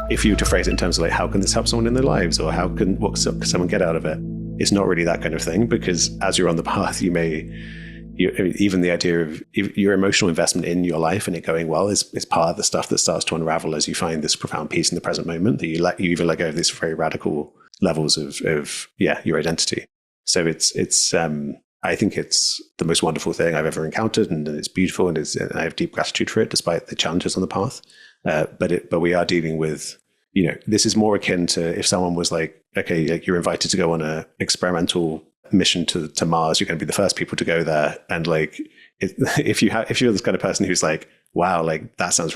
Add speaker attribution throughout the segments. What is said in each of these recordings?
Speaker 1: if you were to phrase it in terms of like, how can this help someone in their lives, or what can someone get out of it? It's not really that kind of thing, because as you're on the path, even the idea of your emotional investment in your life and it going well is part of the stuff that starts to unravel as you find this profound peace in the present moment, that you even let go of these very radical levels of your identity. So I think it's the most wonderful thing I've ever encountered, and it's beautiful, and I have deep gratitude for it, despite the challenges on the path. But we are dealing with, this is more akin to if someone was like, okay, like you're invited to go on a experimental mission to Mars, you're going to be the first people to go there, and like if you're this kind of person who's like, wow, like that sounds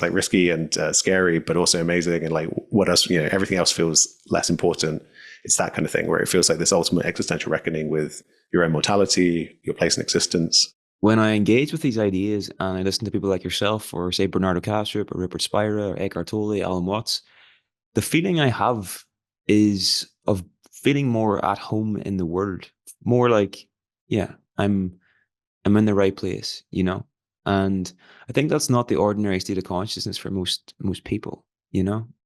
Speaker 1: like risky and scary, but also amazing, and like what else, everything else feels less important. It's that kind of thing where it feels like this ultimate existential reckoning with your own mortality, your place in existence.
Speaker 2: When I engage with these ideas and I listen to people like yourself, or say Bernardo Kastrup or Rupert Spira or Eckhart Tolle, Alan Watts, the feeling I have is of feeling more at home in the world, more like, I'm in the right place, and I think that's not the ordinary state of consciousness for most people,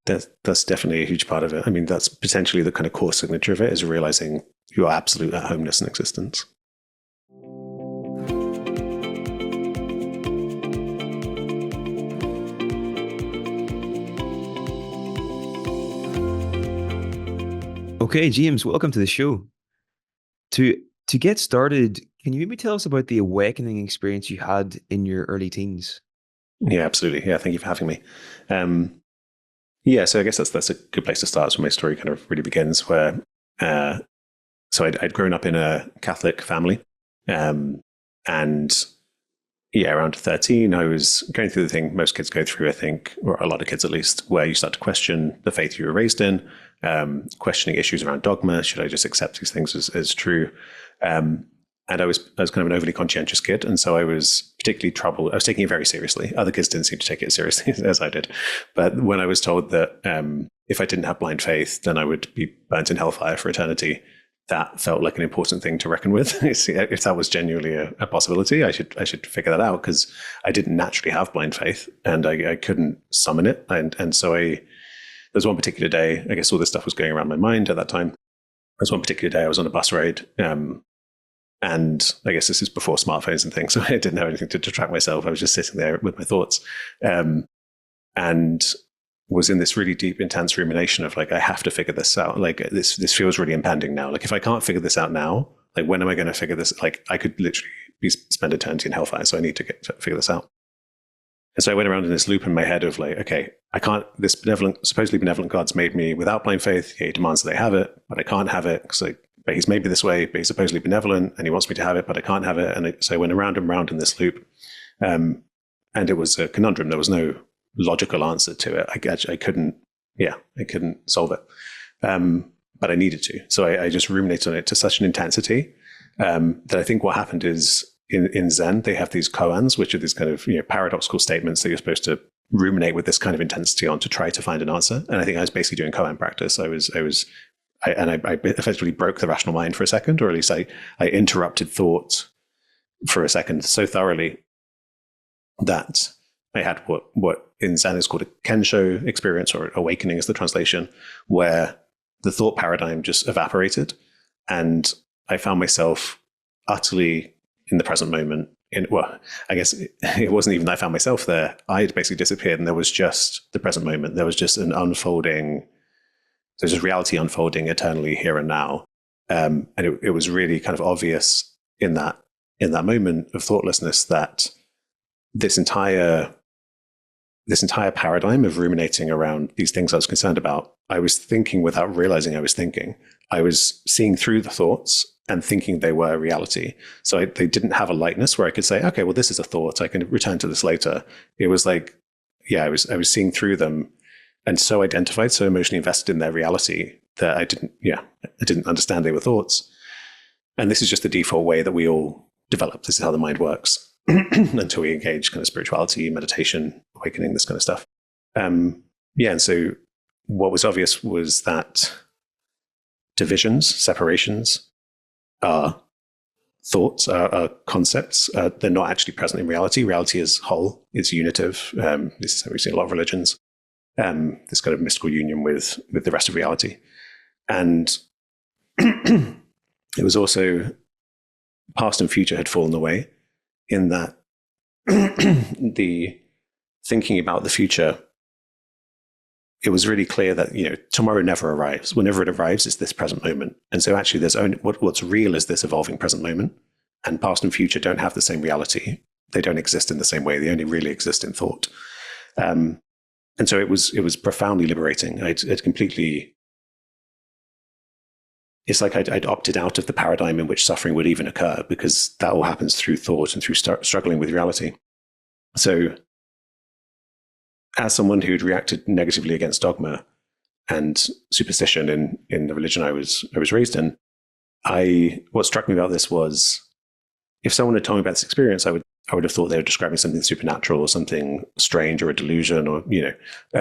Speaker 1: That's definitely a huge part of it. I mean, that's potentially the kind of core signature of it, is realizing you are absolute at homeness in existence.
Speaker 2: Okay, James, welcome to the show. To get started, can you maybe tell us about the awakening experience you had in your early teens?
Speaker 1: Yeah, absolutely. Yeah, thank you for having me. So I guess that's a good place to start. So my story kind of really begins where, so I'd grown up in a Catholic family, and around 13, I was going through the thing most kids go through, I think, or a lot of kids at least, where you start to question the faith you were raised in, questioning issues around dogma. Should I just accept these things as true? And I was kind of an overly conscientious kid. And so I was particularly troubled. I was taking it very seriously. Other kids didn't seem to take it as seriously as I did. But when I was told that if I didn't have blind faith, then I would be burnt in hellfire for eternity, that felt like an important thing to reckon with. If that was genuinely a possibility, I should figure that out, because I didn't naturally have blind faith and I couldn't summon it. And so there's one particular day, I guess all this stuff was going around my mind at that time. There's one particular day I was on a bus ride, and I guess this is before smartphones and things, so I didn't have anything to track myself. I was just sitting there with my thoughts, and was in this really deep, intense rumination of like, I have to figure this out. Like this feels really impending now. Like if I can't figure this out now, like when am I going to figure this? Like I could literally spend eternity in hellfire, so I need to figure this out. And so I went around in this loop in my head of like, okay, I can't, this supposedly benevolent God's made me without blind faith. He demands that I have it, but I can't have it because but he's made me this way, but he's supposedly benevolent and he wants me to have it, but I can't have it. And so I went around and round in this loop. And it was a conundrum. There was no logical answer to it. I couldn't solve it. But I needed to. So I just ruminated on it to such an intensity that I think what happened is in Zen, they have these koans, which are these kind of paradoxical statements that you're supposed to ruminate with this kind of intensity on to try to find an answer. And I think I was basically doing koan practice. I effectively broke the rational mind for a second, or at least I interrupted thought for a second so thoroughly that I had what in Zen is called a kensho experience, or awakening is the translation, where the thought paradigm just evaporated and I found myself utterly in the present moment. I guess it wasn't even that I found myself there. I had basically disappeared and there was just the present moment. There was just an unfolding, there's just reality unfolding eternally here and now. And it was really kind of obvious in that moment of thoughtlessness that this entire paradigm of ruminating around these things I was concerned about, I was thinking without realizing I was thinking. I was seeing through the thoughts and thinking they were reality. So they didn't have a lightness where I could say, okay, well, this is a thought. I can return to this later. It was like, I was seeing through them and so identified, so emotionally invested in their reality that I didn't understand they were thoughts. And this is just the default way that we all develop. This is how the mind works until we engage kind of spirituality, meditation, awakening, this kind of stuff. And so what was obvious was that divisions, separations, are thoughts, are concepts. They're not actually present in reality. Reality is whole, it's unitive. This is how we see in a lot of religions. this kind of mystical union with the rest of reality. And it was also past and future had fallen away, in that the thinking about the future, it was really clear that, tomorrow never arrives. Whenever it arrives, it's this present moment. And so actually there's only what's real is this evolving present moment, and past and future don't have the same reality. They don't exist in the same way. They only really exist in thought. And so it was profoundly liberating. It completely, it's like I'd opted out of the paradigm in which suffering would even occur, because that all happens through thought and through struggling with reality. So as someone who'd reacted negatively against dogma and superstition in the religion I was raised in, what struck me about this was, if someone had told me about this experience, I would have thought they were describing something supernatural or something strange or a delusion, or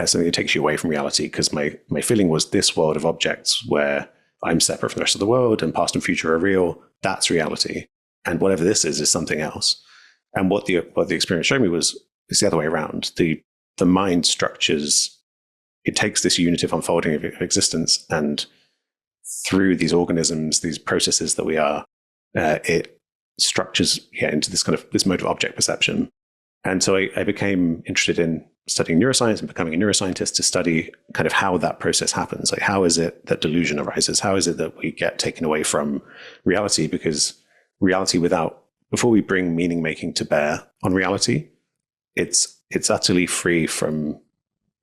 Speaker 1: something that takes you away from reality. Because my feeling was, this world of objects where I'm separate from the rest of the world and past and future are real, that's reality. And whatever this is something else. And what the experience showed me was, it's the other way around. The mind structures, it takes this unitive unfolding of existence, and through these organisms, these processes that we are, it structures into this mode of object perception. And so I became interested in studying neuroscience and becoming a neuroscientist to study kind of how that process happens. Like, how is it that delusion arises? How is it that we get taken away from reality? Because reality before we bring meaning making to bear on reality, it's utterly free from,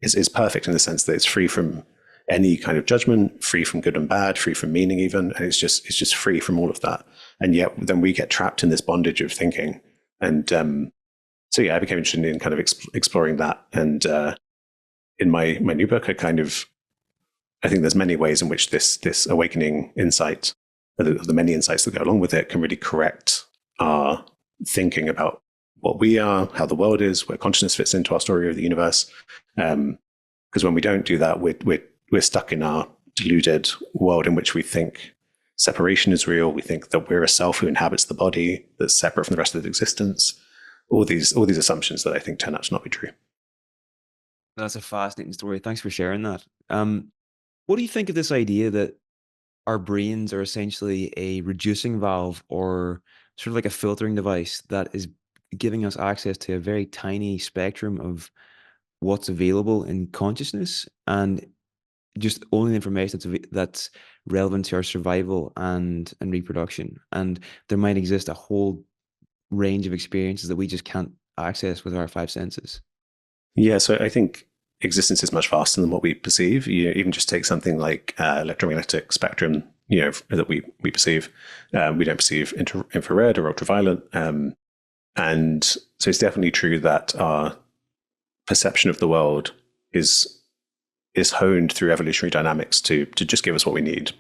Speaker 1: is perfect in the sense that it's free from any kind of judgment, free from good and bad, free from meaning even, and it's just free from all of that. And yet then we get trapped in this bondage of thinking. And so I became interested in kind of exploring that. And in my new book, I think there's many ways in which this awakening insight, the many insights that go along with it, can really correct our thinking about what we are, how the world is, where consciousness fits into our story of the universe. Because when we don't do that, we're stuck in our deluded world in which we think separation is real. We think that we're a self who inhabits the body that's separate from the rest of existence. All these assumptions that I think turn out to not be true.
Speaker 2: That's a fascinating story. Thanks for sharing that. What do you think of this idea that our brains are essentially a reducing valve, or sort of like a filtering device that is giving us access to a very tiny spectrum of what's available in consciousness, and just only the information that's relevant to our survival and reproduction? And there might exist a whole range of experiences that we just can't access with our five senses.
Speaker 1: Yeah, so I think existence is much vaster than what we perceive. Even just take something like electromagnetic spectrum, that we perceive. We don't perceive infrared or ultraviolet. And so it's definitely true that our perception of the world is honed through evolutionary dynamics to just give us what we need.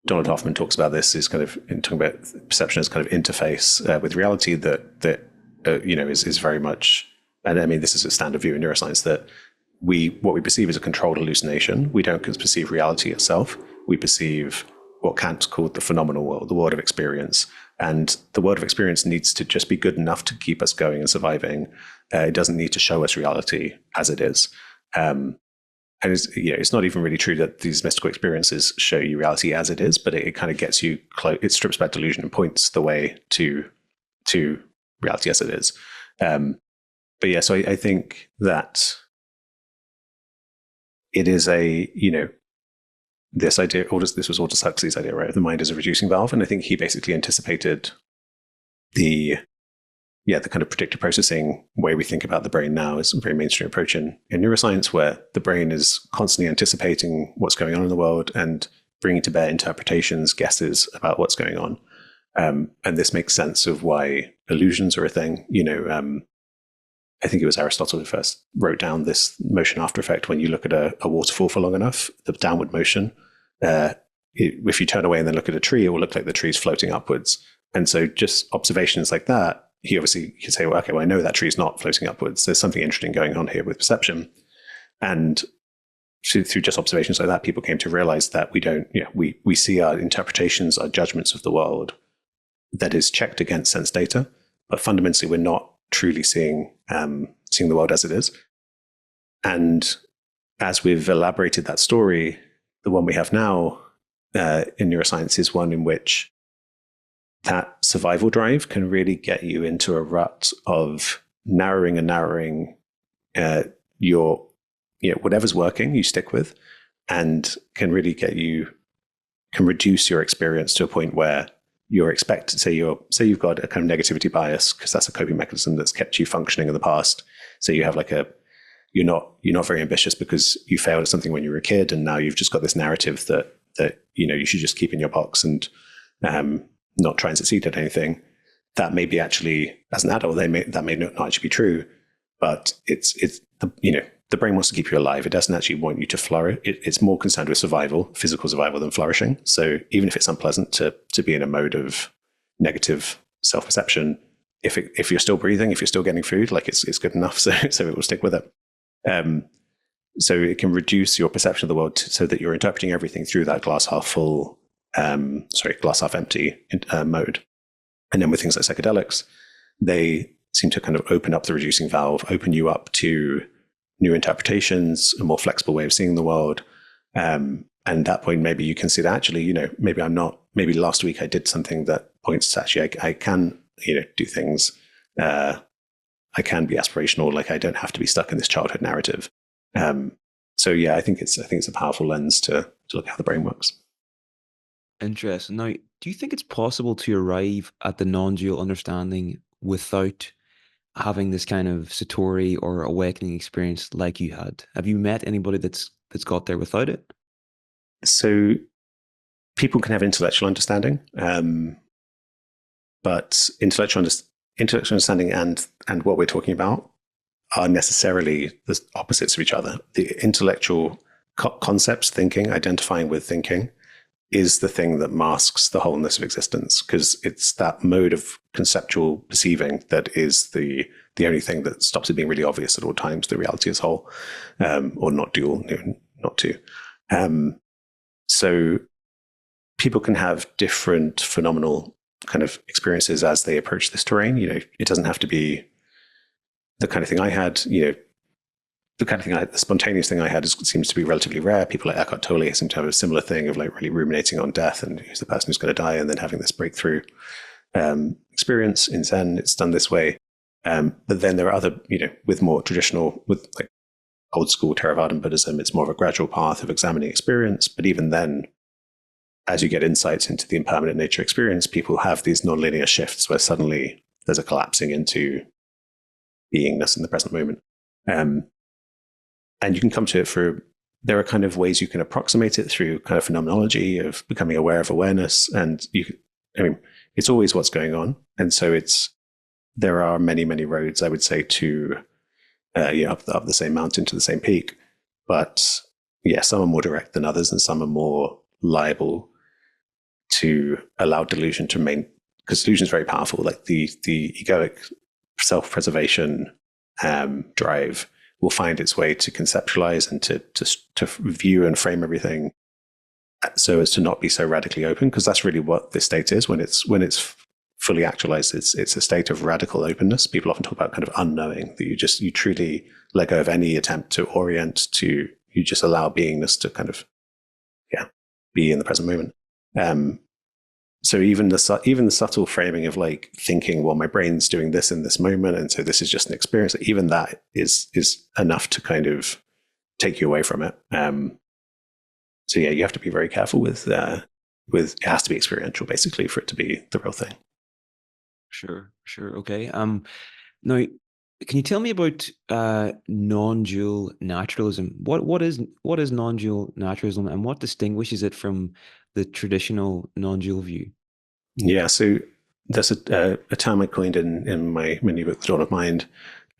Speaker 1: Donald Hoffman talks about this, is kind of in talking about perception as kind of interface with reality that is very much, and I mean, this is a standard view in neuroscience, that what we perceive as a controlled hallucination. We don't perceive reality itself. We perceive what Kant called the phenomenal world, the world of experience. And the world of experience needs to just be good enough to keep us going and surviving. It doesn't need to show us reality as it is. And it's not even really true that these mystical experiences show you reality as it is, but it kind of gets you close. It strips back delusion and points the way to reality as it is. But yeah, so I think that it is this idea, this was Aldous Huxley's idea, right? The mind is a reducing valve. And I think he basically anticipated the kind of predictive processing way we think about the brain now is a very mainstream approach in neuroscience, where the brain is constantly anticipating what's going on in the world and bringing to bear interpretations, guesses about what's going on. And this makes sense of why illusions are a thing. I think it was Aristotle who first wrote down this motion after effect. When you look at a waterfall for long enough, the downward motion, if you turn away and then look at a tree, it will look like the tree's floating upwards. And so just observations like that, he obviously could say, well, okay, well, I know that tree's not floating upwards. There's something interesting going on here with perception. And through just observations like that, people came to realize that we see our interpretations, our judgments of the world that is checked against sense data, but fundamentally we're not truly seeing the world as it is. And as we've elaborated that story, the one we have now in neuroscience is one in which that survival drive can really get you into a rut of narrowing your, whatever's working, you stick with, and can really can reduce your experience to a point where you're expected, say you've got a kind of negativity bias, because that's a coping mechanism that's kept you functioning in the past. So you have you're not very ambitious because you failed at something when you were a kid, and now you've just got this narrative that you should just keep in your box and not try and succeed at anything. That may be actually, as an adult, that may not actually be true, but it's the brain wants to keep you alive. It doesn't actually want you to flourish. It's more concerned with survival, physical survival, than flourishing. So even if it's unpleasant to be in a mode of negative self-perception, if you're still breathing, if you're still getting food, it's good enough. So it will stick with it. So it can reduce your perception of the world so that you're interpreting everything through that glass half full, glass half empty mode. And then with things like psychedelics, they seem to kind of open up the reducing valve, open you up to new interpretations, a more flexible way of seeing the world. And at that point, maybe you can see that actually, maybe last week I did something that points to actually I can, do things. I can be aspirational. I don't have to be stuck in this childhood narrative. So yeah, I think it's a powerful lens to look at how the brain works.
Speaker 2: Interesting. Now, do you think it's possible to arrive at the non-dual understanding without having this kind of satori or awakening experience like you had? Have you met anybody that's got there without it?
Speaker 1: So people can have intellectual understanding, but intellectual understanding and what we're talking about are necessarily the opposites of each other. The intellectual concepts, thinking, identifying with thinking, is the thing that masks the wholeness of existence, because it's that mode of conceptual perceiving that is the only thing that stops it being really obvious at all times, the reality as whole, or not dual, not two. So people can have different phenomenal kind of experiences as they approach this terrain. It doesn't have to be the kind of thing I had, the spontaneous thing I had seems to be relatively rare. People like Eckhart Tolle seem to have a similar thing of really ruminating on death and who's the person who's going to die, and then having this breakthrough experience in Zen. It's done this way. But then there are other, with more traditional, with old school Theravadan Buddhism, it's more of a gradual path of examining experience. But even then, as you get insights into the impermanent nature experience, people have these nonlinear shifts where suddenly there's a collapsing into beingness in the present moment. And you can come to it there are kind of ways you can approximate it through kind of phenomenology of becoming aware of awareness. And it's always what's going on. And so there are many, many roads, I would say, to up the same mountain to the same peak. But yeah, some are more direct than others, and some are more liable to allow delusion to remain, because delusion is very powerful. The egoic self-preservation drive will find its way to conceptualize and to view and frame everything so as to not be so radically open, because that's really what this state is. When it's fully actualized, it's a state of radical openness. People often talk about kind of unknowing, that you truly let go of any attempt to orient, you just allow beingness to kind of be in the present moment. So even the subtle framing of thinking, well, my brain's doing this in this moment, and so this is just an experience, even that is enough to kind of take you away from it. So yeah, you have to be very careful with it has to be experiential, basically, for it to be the real thing.
Speaker 2: Sure. Okay. Now, can you tell me about non-dual naturalism? What is non-dual naturalism, and what distinguishes it from the traditional non-dual view?
Speaker 1: Yeah, so there's a term I coined in my new book, The Dawn of Mind,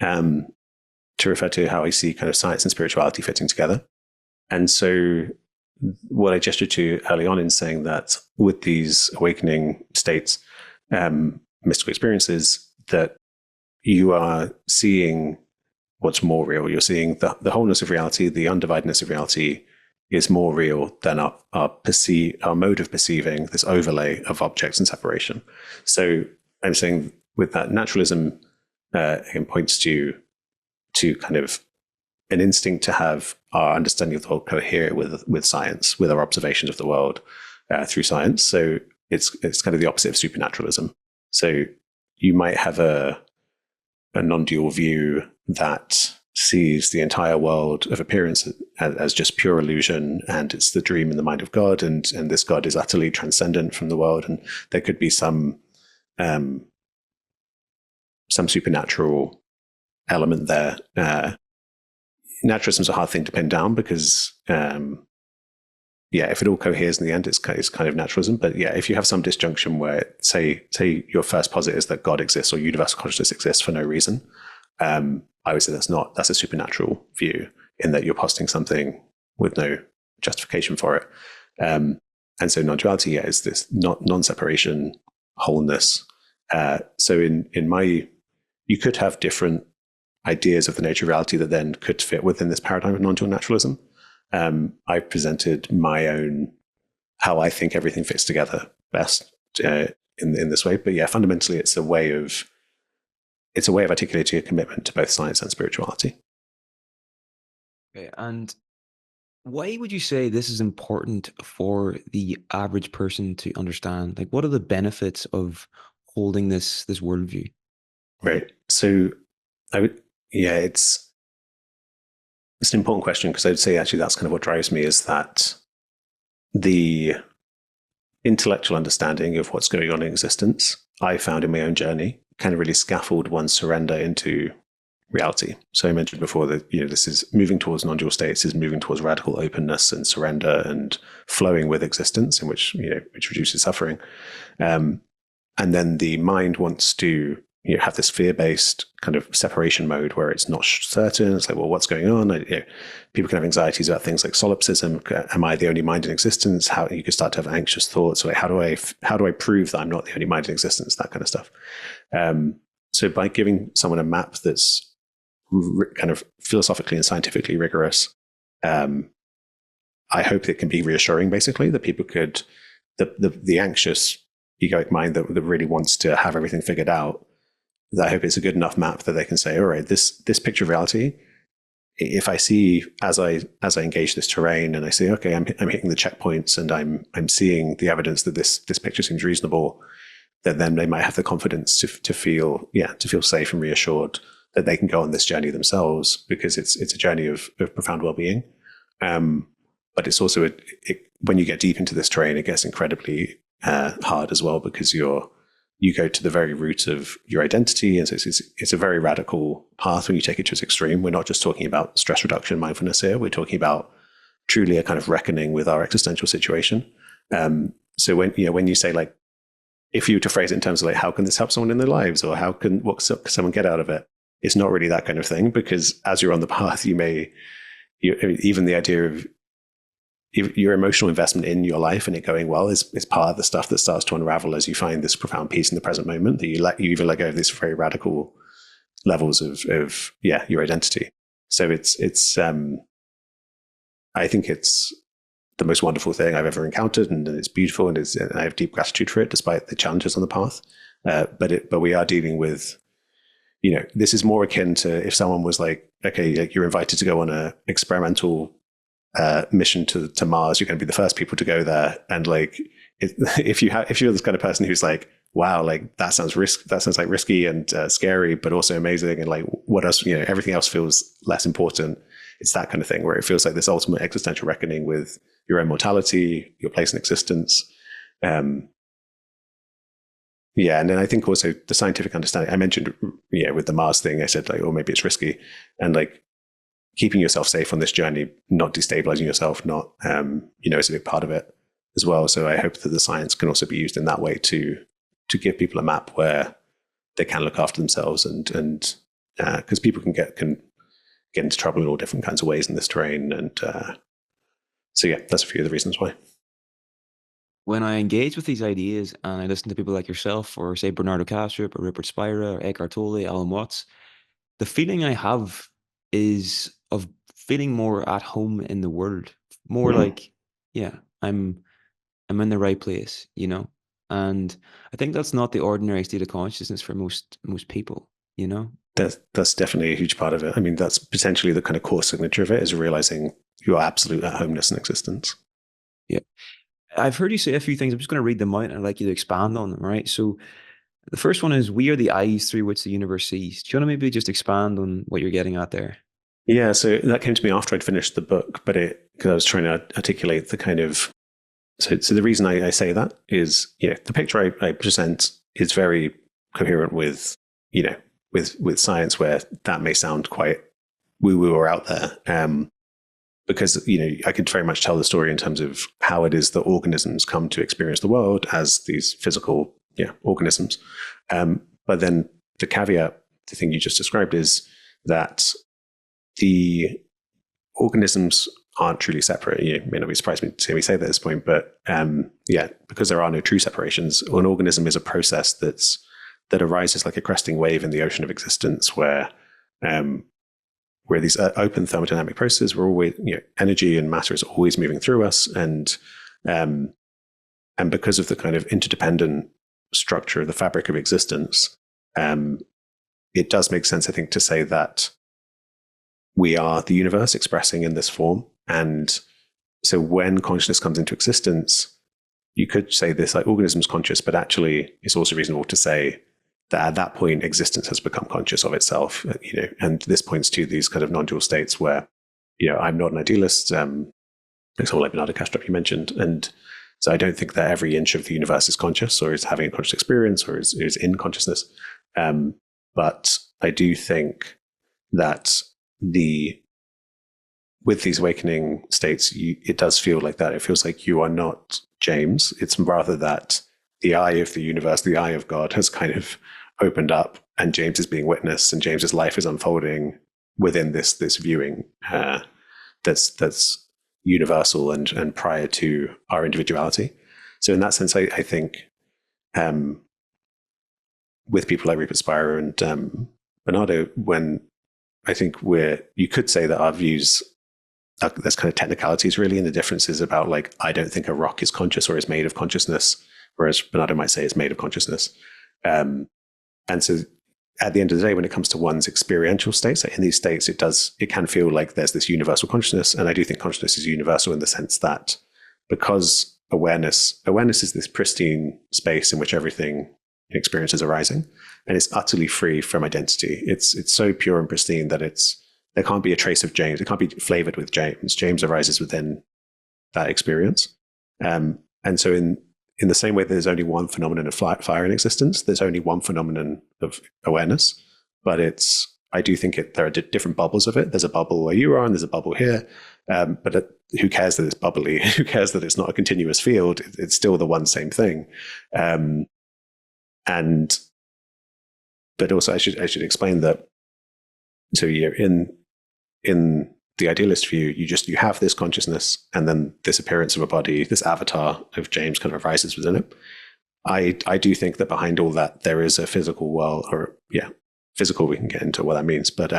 Speaker 1: to refer to how I see kind of science and spirituality fitting together. And so what I gestured to early on in saying that with these awakening states, mystical experiences, that you are seeing what's more real. You're seeing the wholeness of reality, the undividedness of reality is more real than our mode of perceiving this overlay of objects and separation. So I'm saying with that naturalism, it points to kind of an instinct to have our understanding of the world cohere with science, with our observations of the world through science. So it's kind of the opposite of supernaturalism. So you might have a non-dual view that sees the entire world of appearance as just pure illusion, and it's the dream in the mind of God, and this God is utterly transcendent from the world, and there could be some supernatural element there. Naturalism is a hard thing to pin down because, if it all coheres in the end, it's kind of naturalism. But yeah, if you have some disjunction where, say your first posit is that God exists or universal consciousness exists for no reason, I would say that's a supernatural view, in that you're positing something with no justification for it. And so non-duality, is this non-separation, wholeness. So you could have different ideas of the nature of reality that then could fit within this paradigm of non-dual naturalism. I presented my own, how I think everything fits together best in this way. But yeah, fundamentally, it's a way of articulating a commitment to both science and spirituality.
Speaker 2: Okay, and why would you say this is important for the average person to understand? Like, what are the benefits of holding this worldview?
Speaker 1: Right. So it's an important question, because I would say actually that's kind of what drives me, is that the intellectual understanding of what's going on in existence, I found in my own journey, kind of really scaffold one's surrender into reality. So I mentioned before that, this is moving towards non-dual states, is moving towards radical openness and surrender and flowing with existence, in which reduces suffering. And then the mind wants to have this fear-based kind of separation mode where it's not certain. It's like, well, what's going on? People can have anxieties about things like solipsism. Am I the only mind in existence? How you can start to have anxious thoughts. Like, how do I prove that I'm not the only mind in existence? That kind of stuff. So by giving someone a map that's kind of philosophically and scientifically rigorous, I hope it can be reassuring, basically, that people could, the anxious egoic mind that really wants to have everything figured out, I hope it's a good enough map that they can say, all right, this picture of reality, if I see, as I engage this terrain and I see, okay, I'm hitting the checkpoints and I'm seeing the evidence that this picture seems reasonable, then they might have the confidence to feel safe and reassured that they can go on this journey themselves, because it's a journey of profound well-being. But it's also when you get deep into this terrain, it gets incredibly hard as well, because you go to the very root of your identity, and so it's a very radical path when you take it to its extreme. We're not just talking about stress reduction, mindfulness here. We're talking about truly a kind of reckoning with our existential situation. So when you say, like, if you were to phrase it in terms of like, how can this help someone in their lives, or what can someone get out of it? It's not really that kind of thing, because as you're on the path, even the idea of your emotional investment in your life and it going well is part of the stuff that starts to unravel as you find this profound peace in the present moment, that you even let go of these very radical levels of your identity. So it's I think it's the most wonderful thing I've ever encountered, and it's beautiful, and I have deep gratitude for it, despite the challenges on the path. But we are dealing with, this is more akin to if someone was like, okay, like, you're invited to go on a experimental mission to Mars, you're going to be the first people to go there, and like, if you're this kind of person who's like, wow, like that sounds like risky and scary, but also amazing, and like, what else? Everything else feels less important. It's that kind of thing where it feels like this ultimate existential reckoning with your own mortality, your place in existence. And then I think also the scientific understanding. I mentioned, with the Mars thing, I said, like, oh, maybe it's risky, and like, keeping yourself safe on this journey, not destabilizing yourself, not is a big part of it as well. So I hope that the science can also be used in that way to give people a map where they can look after themselves, and because people can get into trouble in all different kinds of ways in this terrain, and so that's a few of the reasons why.
Speaker 2: When I engage with these ideas and I listen to people like yourself, or say Bernardo Kastrup, or Rupert Spira, or Eckhart Tolle, Alan Watts, the feeling I have is of feeling more at home in the world, more like, I'm in the right place, and I think that's not the ordinary state of consciousness for most people.
Speaker 1: That's definitely a huge part of it. I mean, that's potentially the kind of core signature of it, is realizing your absolute at homeness in existence.
Speaker 2: Yeah. I've heard you say a few things. I'm just going to read them out and I'd like you to expand on them, right? So the first one is, we are the eyes through which the universe sees. Do you want to maybe just expand on what you're getting at there?
Speaker 1: Yeah, so that came to me after I'd finished the book, but because I was trying to articulate the kind of so the reason I say that is, the picture I present is very coherent with, with science, where that may sound quite woo-woo or out there. Because, I could very much tell the story in terms of how it is that organisms come to experience the world as these physical, organisms. But then the caveat, the thing you just described, is that the organisms aren't truly separate. You may not be surprised to hear me say that at this point, but because there are no true separations, an organism is a process that arises like a cresting wave in the ocean of existence, where these open thermodynamic processes, we're always, energy and matter is always moving through us, and because of the kind of interdependent structure of the fabric of existence, it does make sense, I think, to say that we are the universe expressing in this form. And so when consciousness comes into existence, you could say this, like, organism's conscious, but actually it's also reasonable to say that at that point existence has become conscious of itself, and this points to these kind of non-dual states where, I'm not an idealist, example like Bernardo Kastrup you mentioned, and so I don't think that every inch of the universe is conscious or is having a conscious experience or is in consciousness, but I do think that with these awakening states, it does feel like that. It feels like you are not James. It's rather that the eye of the universe, the eye of God, has kind of opened up, and James is being witnessed, and James's life is unfolding within this viewing that's universal and prior to our individuality. So in that sense, I think with people like Rupert Spira and Bernardo, when I think you could say that our views, there's kind of technicalities really, and the differences about, like, I don't think a rock is conscious or is made of consciousness, whereas Bernardo might say it's made of consciousness. And so at the end of the day, when it comes to one's experiential states, in these states, it can feel like there's this universal consciousness. And I do think consciousness is universal in the sense that, because awareness is this pristine space in which everything in experience is arising, and it's utterly free from identity. It's so pure and pristine that there can't be a trace of James. It can't be flavored with James. James arises within that experience. And so in the same way that there's only one phenomenon of fire in existence, there's only one phenomenon of awareness. But I do think there are different bubbles of it. There's a bubble where you are, and there's a bubble here. But who cares that it's bubbly? Who cares that it's not a continuous field? It's still the one same thing. But also I should explain that. So in the idealist view, you have this consciousness, and then this appearance of a body, this avatar of James, kind of arises within it. I do think that behind all that there is a physical world, physical. We can get into what that means, but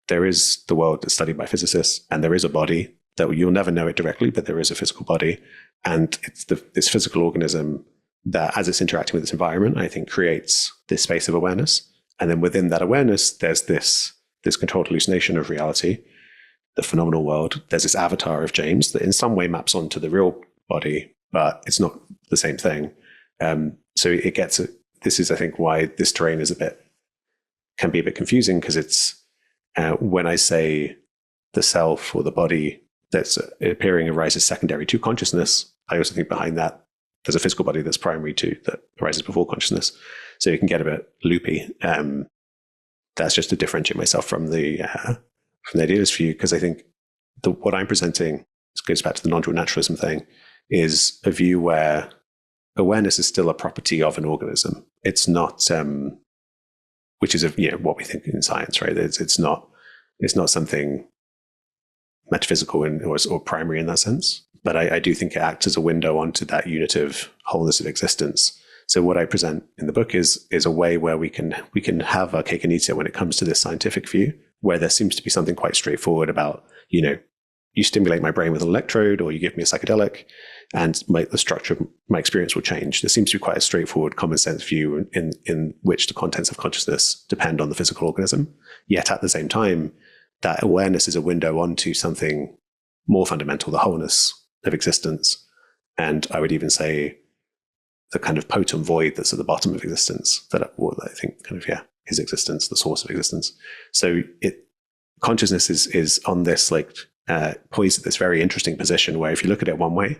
Speaker 1: there is the world that's studied by physicists, and there is a body that you'll never know it directly, but there is a physical body, and it's this physical organism that, as it's interacting with its environment, I think creates this space of awareness, and then within that awareness, there's this controlled hallucination of reality, the phenomenal world. There's this avatar of James that in some way maps onto the real body, but it's not the same thing. So it gets. This is, I think, why this terrain can be a bit confusing, because it's when I say the self or the body that's appearing arises secondary to consciousness, I also think behind that there's a physical body that's primary to that arises before consciousness. So you can get a bit loopy. That's just to differentiate myself from the idealist view, because I think what I'm presenting, this goes back to the non-dual naturalism thing, is a view where awareness is still a property of an organism. It's not, which is what we think in science, right? It's not something metaphysical or primary in that sense. But I do think it acts as a window onto that unitive wholeness of existence. So what I present in the book is a way where we can have our cake and eat it when it comes to this scientific view, where there seems to be something quite straightforward about, you stimulate my brain with an electrode or you give me a psychedelic, and the structure of my experience will change. There seems to be quite a straightforward, common sense view in which the contents of consciousness depend on the physical organism. Yet at the same time, that awareness is a window onto something more fundamental, the wholeness of existence. And I would even say the kind of potent void that's at the bottom of existence, that I think kind of, is existence, the source of existence. So consciousness is on this poised at this very interesting position where if you look at it one way,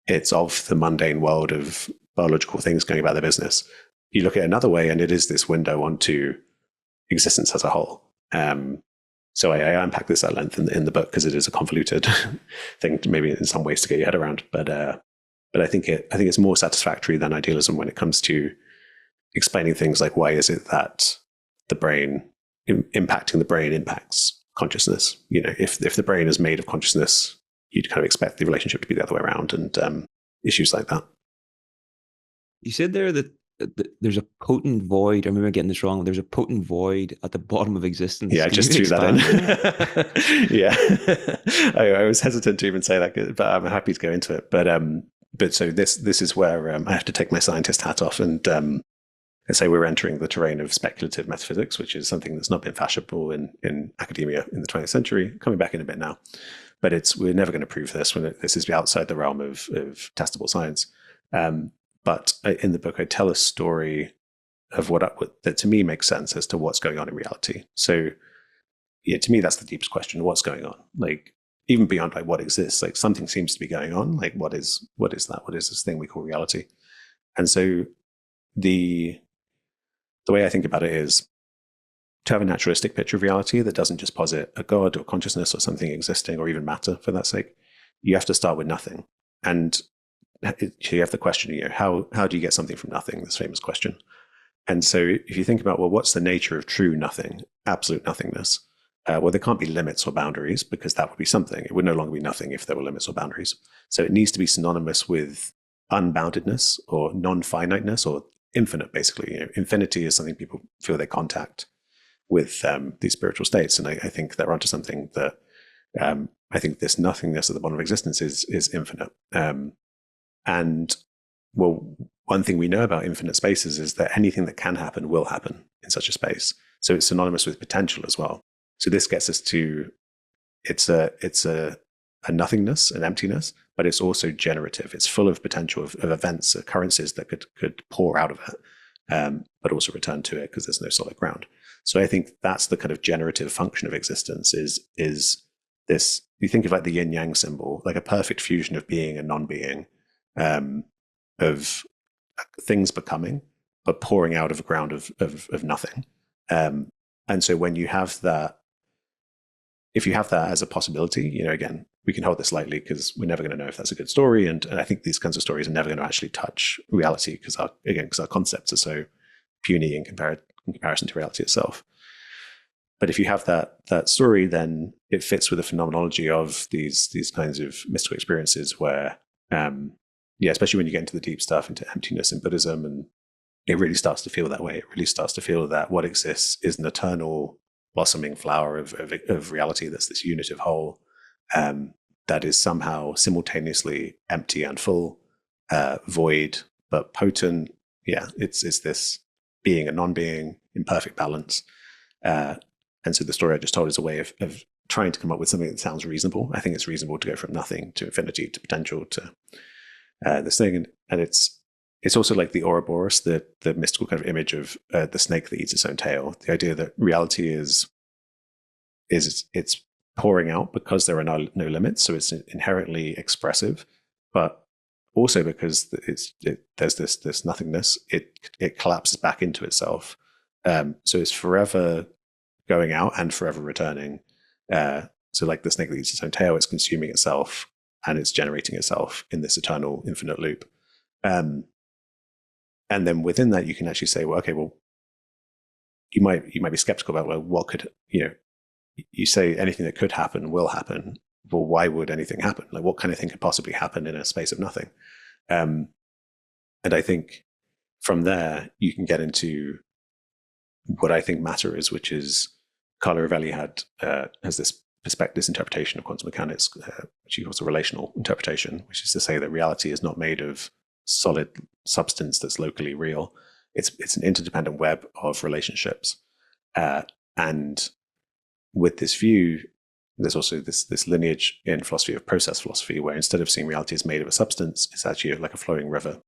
Speaker 1: it's of the mundane world of biological things going about their business. You look at it another way and it is this window onto existence as a whole. So I unpack this at length in the book because it is a convoluted thing, maybe in some ways to get your head around. But I think it's more satisfactory than idealism when it comes to explaining things like why is it that the brain impacting the brain impacts consciousness. If the brain is made of consciousness, you'd kind of expect the relationship to be the other way around, and issues like that.
Speaker 2: You said there that there's a potent void. I remember getting this wrong. There's a potent void at the bottom of existence.
Speaker 1: Yeah, I just threw that in. Yeah, I was hesitant to even say that, but I'm happy to go into it. But so this is where I have to take my scientist hat off and say we're entering the terrain of speculative metaphysics, which is something that's not been fashionable in academia in the 20th century, coming back in a bit now. But we're never going to prove this when this is outside the realm of testable science. But in the book, I tell a story of that to me makes sense as to what's going on in reality. So to me, that's the deepest question: what's going on? Even beyond what exists, something seems to be going on. What is that? What is this thing we call reality? And so the way I think about it is to have a naturalistic picture of reality that doesn't just posit a God or consciousness or something existing or even matter for that sake. You have to start with nothing. And you have the question, how do you get something from nothing? This famous question. And so if you think about, well, what's the nature of true nothing, absolute nothingness? Well, there can't be limits or boundaries because that would be something. It would no longer be nothing if there were limits or boundaries. So it needs to be synonymous with unboundedness or non-finiteness or infinite, basically. Infinity is something people feel they contact with these spiritual states. And I think they're onto something that I think this nothingness at the bottom of existence is infinite. And well, one thing we know about infinite spaces is that anything that can happen will happen in such a space. So it's synonymous with potential as well. So this gets us to it's a nothingness, an emptiness, but it's also generative. It's full of potential of events, occurrences that could pour out of it, but also return to it because there's no solid ground. So I think that's the kind of generative function of existence is this. You think of the yin yang symbol, like a perfect fusion of being and non-being, of things becoming, but pouring out of a ground of nothing. And so when you have that, if you have that as a possibility, again, we can hold this lightly because we're never going to know if that's a good story. And I think these kinds of stories are never going to actually touch reality because our concepts are so puny in comparison to reality itself. But if you have that story, then it fits with the phenomenology of these kinds of mystical experiences where, especially when you get into the deep stuff, into emptiness in Buddhism, and it really starts to feel that way. It really starts to feel that what exists is an eternal blossoming flower of reality that's this unitive whole that is somehow simultaneously empty and full, void but potent. It's this being and non-being in perfect balance. And so the story I just told is a way of trying to come up with something that sounds reasonable. I think it's reasonable to go from nothing to infinity to potential to this thing. And it's also like the Ouroboros, the mystical kind of image of the snake that eats its own tail. The idea that reality is it's pouring out because there are no limits, so it's inherently expressive, but also because there's this nothingness, it collapses back into itself. So it's forever going out and forever returning. So like the snake that eats its own tail, it's consuming itself and it's generating itself in this eternal, infinite loop. And then within that, you can actually say, well, okay, well, you might be skeptical about, well, what could, you say anything that could happen will happen. Well, why would anything happen? Like, what kind of thing could possibly happen in a space of nothing? And I think from there, you can get into what I think matter is, which is Carlo Rovelli has this this interpretation of quantum mechanics, which he calls a relational interpretation, which is to say that reality is not made of solid substance that's locally real. It's an interdependent web of relationships. And with this view, there's also this lineage in philosophy of process philosophy, where instead of seeing reality as made of a substance, it's actually like a flowing river.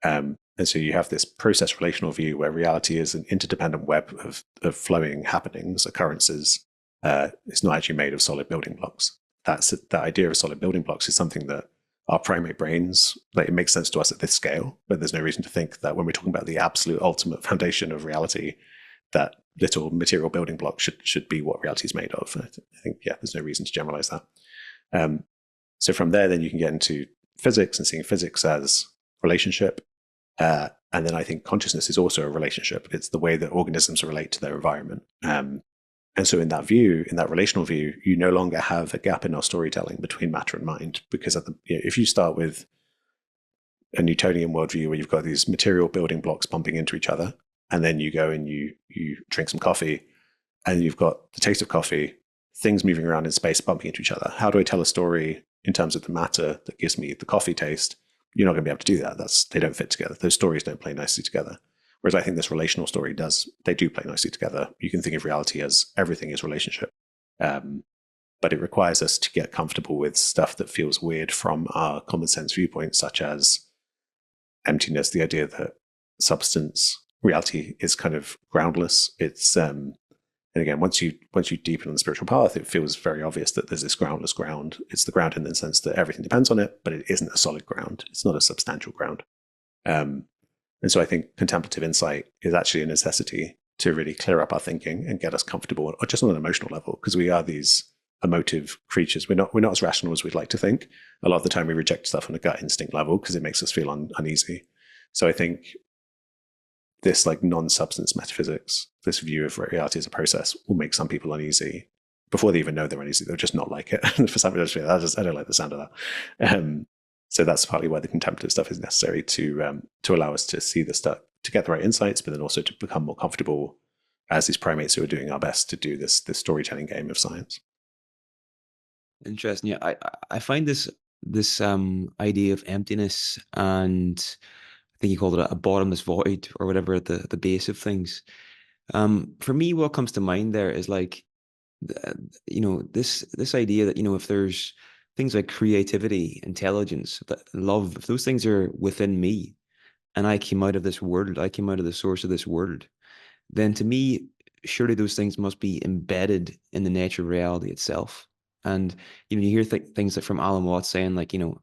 Speaker 1: And so you have this process relational view where reality is an interdependent web of flowing happenings, occurrences. It's not actually made of solid building blocks. That idea of solid building blocks is something that our primate brains, like, it makes sense to us at this scale, but there's no reason to think that when we're talking about the absolute ultimate foundation of reality, that little material building block should be what reality is made of. I think, yeah, there's no reason to generalize that. So from there, then you can get into physics and seeing physics as relationship. And then I think consciousness is also a relationship. It's the way that organisms relate to their environment. And so in that view, in that relational view, you no longer have a gap in our storytelling between matter and mind, because if you start with a Newtonian worldview where you've got these material building blocks bumping into each other, and then you go and you drink some coffee, and you've got the taste of coffee, things moving around in space bumping into each other. How do I tell a story in terms of the matter that gives me the coffee taste? You're not going to be able to do that. They don't fit together. Those stories don't play nicely together. Whereas I think this relational story does. They do play nicely together. You can think of reality as everything is relationship. But it requires us to get comfortable with stuff that feels weird from our common sense viewpoint, such as emptiness, the idea that substance, reality is kind of groundless. It's and again, once you deepen on the spiritual path, it feels very obvious that there's this groundless ground. It's the ground in the sense that everything depends on it, but it isn't a solid ground. It's not a substantial ground. And so I think contemplative insight is actually a necessity to really clear up our thinking and get us comfortable, or just on an emotional level, because we are these emotive creatures. We're not as rational as we'd like to think. A lot of the time we reject stuff on a gut instinct level because it makes us feel uneasy. So I think this like non-substance metaphysics, this view of reality as a process, will make some people uneasy before they even know they're uneasy. They'll just not like it. For some people, I don't like the sound of that. So that's partly why the contemplative stuff is necessary to allow us to see the stuff, to get the right insights, but then also to become more comfortable as these primates who are doing our best to do this storytelling game of science.
Speaker 2: Interesting. Yeah, I find this idea of emptiness, and I think you called it a bottomless void or whatever at the base of things. For me, what comes to mind there is like, this idea that, if there's things like creativity, intelligence, love, if those things are within me, and I came out of this world, I came out of the source of this world, then to me, surely those things must be embedded in the nature of reality itself. And you hear things like from Alan Watts saying, like, in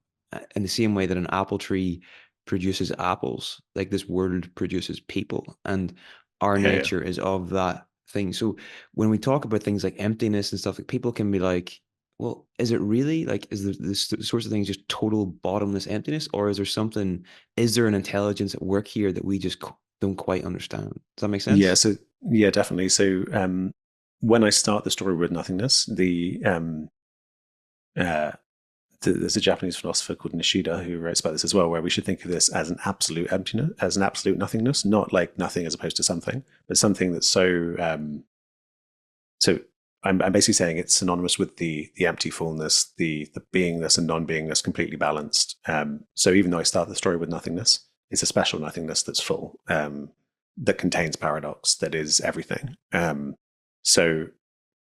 Speaker 2: the same way that an apple tree produces apples, like this world produces people, and our
Speaker 1: Yeah, yeah.
Speaker 2: nature is of that thing. So when we talk about things like emptiness and stuff, like, people can be like, well, is it really like, is the source of things just total bottomless emptiness, or is there an intelligence at work here that we just don't quite understand? Does that make
Speaker 1: Yeah,
Speaker 2: sense?
Speaker 1: so yeah, definitely. So when I start the story with nothingness, there's a Japanese philosopher called Nishida who writes about this as well, where we should think of this as an absolute emptiness, as an absolute nothingness, not like nothing as opposed to something, but something that's so. So I'm basically saying it's synonymous with the empty fullness, the beingness and non-beingness completely balanced. So even though I start the story with nothingness, it's a special nothingness that's full, that contains paradox, that is everything. So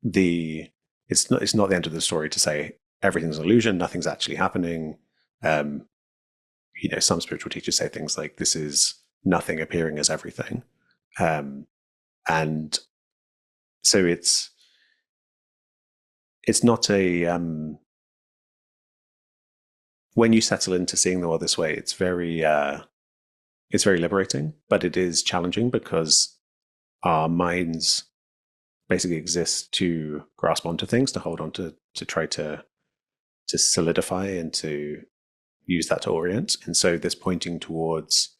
Speaker 1: it's not the end of the story to say everything's an illusion, nothing's actually happening. Some spiritual teachers say things like this is nothing appearing as everything, and so it's not a when you settle into seeing the world this way, it's very liberating, but it is challenging because our minds basically exist to grasp onto things, to hold on to try to solidify and to use that to orient. And so this pointing towards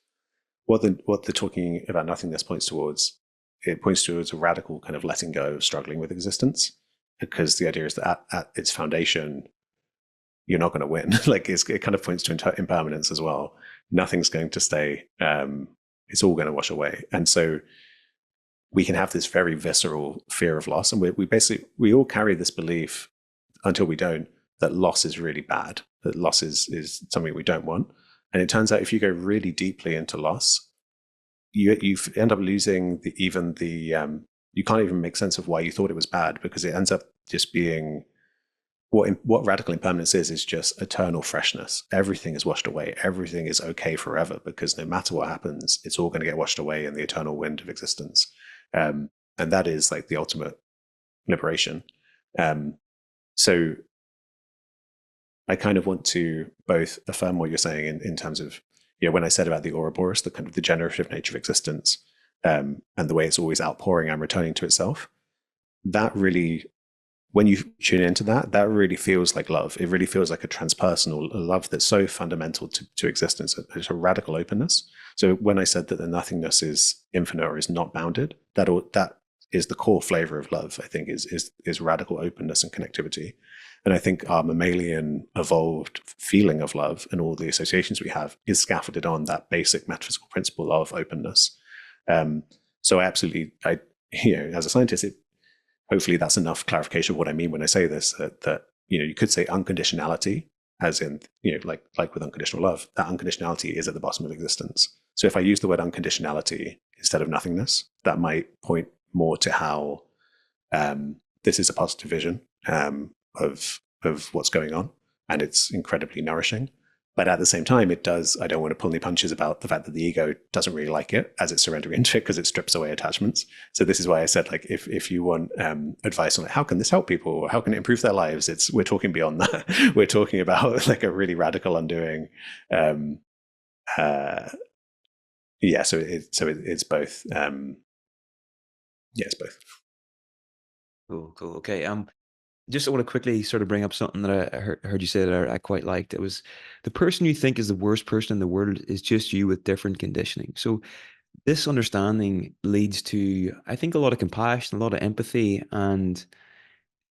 Speaker 1: what the talking about nothingness points towards, it points towards a radical kind of letting go of struggling with existence, because the idea is that at its foundation, you're not going to win. Like it kind of points to impermanence as well. Nothing's going to stay. It's all going to wash away. And so we can have this very visceral fear of loss. And we all carry this belief until we don't, that loss is really bad, that loss is something we don't want. And it turns out if you go really deeply into loss, you end up losing you can't even make sense of why you thought it was bad, because it ends up just being what radical impermanence is just eternal freshness. Everything is washed away. Everything is okay forever, because no matter what happens, it's all going to get washed away in the eternal wind of existence. And that is like the ultimate liberation. So I kind of want to both affirm what you're saying in terms of, when I said about the Ouroboros, the kind of the generative nature of existence, and the way it's always outpouring and returning to itself, that really, when you tune into that, that really feels like love. It really feels like a transpersonal love that's so fundamental to existence. It's a radical openness. So when I said that the nothingness is infinite or is not bounded, that is the core flavor of love, I think, is radical openness and connectivity. And I think our mammalian evolved feeling of love and all the associations we have is scaffolded on that basic metaphysical principle of openness. So as a scientist, hopefully that's enough clarification of what I mean when I say this, that you could say unconditionality, as in, like with unconditional love, that unconditionality is at the bottom of existence. So if I use the word unconditionality instead of nothingness, that might point more to how this is a positive vision of what's going on, and it's incredibly nourishing. But at the same time, I don't want to pull any punches about the fact that the ego doesn't really like it as it's surrendering into it, because it strips away attachments. So this is why I said, like, if you want advice on like, how can this help people, or how can it improve their lives, we're talking beyond that. We're talking about like a really radical undoing. So it's both. It's both.
Speaker 2: Cool. Okay. Just I want to quickly sort of bring up something that I heard you say that I quite liked. It was, the person you think is the worst person in the world is just you with different conditioning. So this understanding leads to, I think, a lot of compassion, a lot of empathy, and